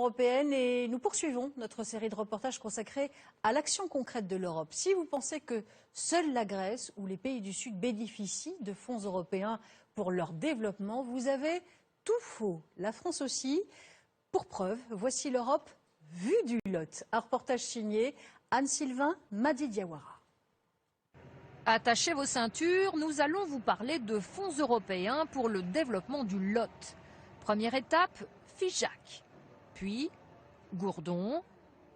européenne et nous poursuivons notre série de reportages consacrés à l'action concrète de l'Europe. Si vous pensez que seule la Grèce ou les pays du Sud bénéficient de fonds européens pour leur développement, vous avez tout faux. La France aussi. Pour preuve, voici l'Europe vue du Lot. Un reportage signé Anne-Sylvain Madi-Diawara. Attachez vos ceintures, nous allons vous parler de fonds européens pour le développement du Lot. Première étape, Figeac, puis Gourdon,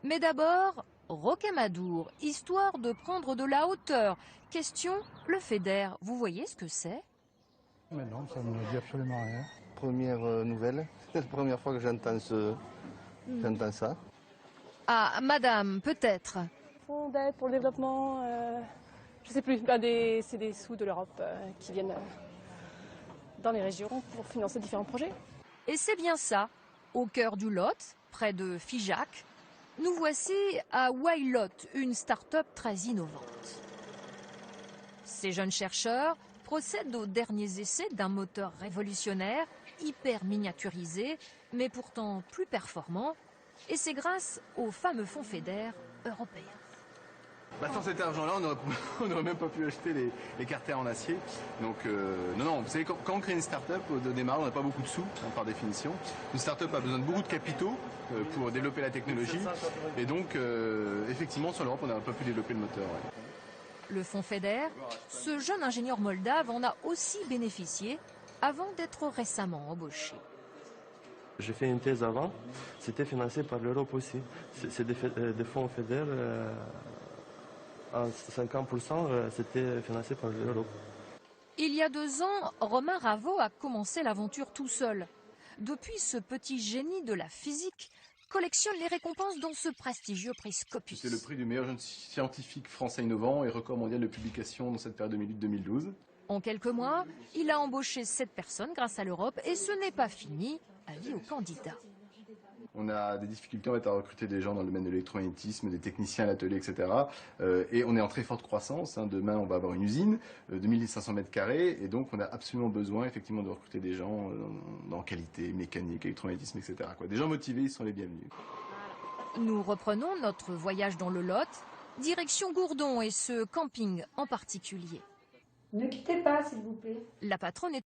mais d'abord Rocamadour, histoire de prendre de la hauteur. Question, le FEDER, vous voyez ce que c'est? Mais non, ça ne me dit absolument rien. Première nouvelle, c'est la première fois que j'entends ça. Ah, madame, peut-être. Fonds d'aide pour le développement, je ne sais plus, c'est des sous de l'Europe qui viennent dans les régions pour financer différents projets. Et c'est bien ça, au cœur du Lot, près de Figeac, nous voici à Wailot, une start-up très innovante. Ces jeunes chercheurs procèdent aux derniers essais d'un moteur révolutionnaire, hyper miniaturisé, mais pourtant plus performant, et c'est grâce au fameux fonds FEDER européen. Sans cet argent-là, on n'aurait même pas pu acheter les carters en acier. Donc, non, vous savez, quand on crée une start-up, au démarrage, on n'a pas beaucoup de sous, par définition. Une start-up a besoin de beaucoup de capitaux pour développer la technologie. Et donc, effectivement, sur l'Europe, on n'a pas pu développer le moteur. Ouais. Le fonds FEDER, ce jeune ingénieur moldave en a aussi bénéficié avant d'être récemment embauché. J'ai fait une thèse avant, c'était financé par l'Europe aussi. C'est des fonds FEDER. À 50%, c'était financé par l'Europe. Il y a 2 ans, Romain Raveau a commencé l'aventure tout seul. Depuis, ce petit génie de la physique collectionne les récompenses dans ce prestigieux prix Scopus. C'est le prix du meilleur jeune scientifique français innovant et record mondial de publication dans cette période 2008-2012. En quelques mois, il a embauché 7 personnes grâce à l'Europe et ce n'est pas fini, avis aux candidats. On a des difficultés à recruter des gens dans le domaine de l'électromagnétisme, des techniciens à l'atelier, etc. Et on est en très forte croissance. Demain, on va avoir une usine de 1500 mètres carrés. Et donc, on a absolument besoin, effectivement, de recruter des gens dans qualité, mécanique, électromagnétisme, etc. Des gens motivés, ils sont les bienvenus. Nous reprenons notre voyage dans le Lot, direction Gourdon et ce camping en particulier. Ne quittez pas, s'il vous plaît. La patronne est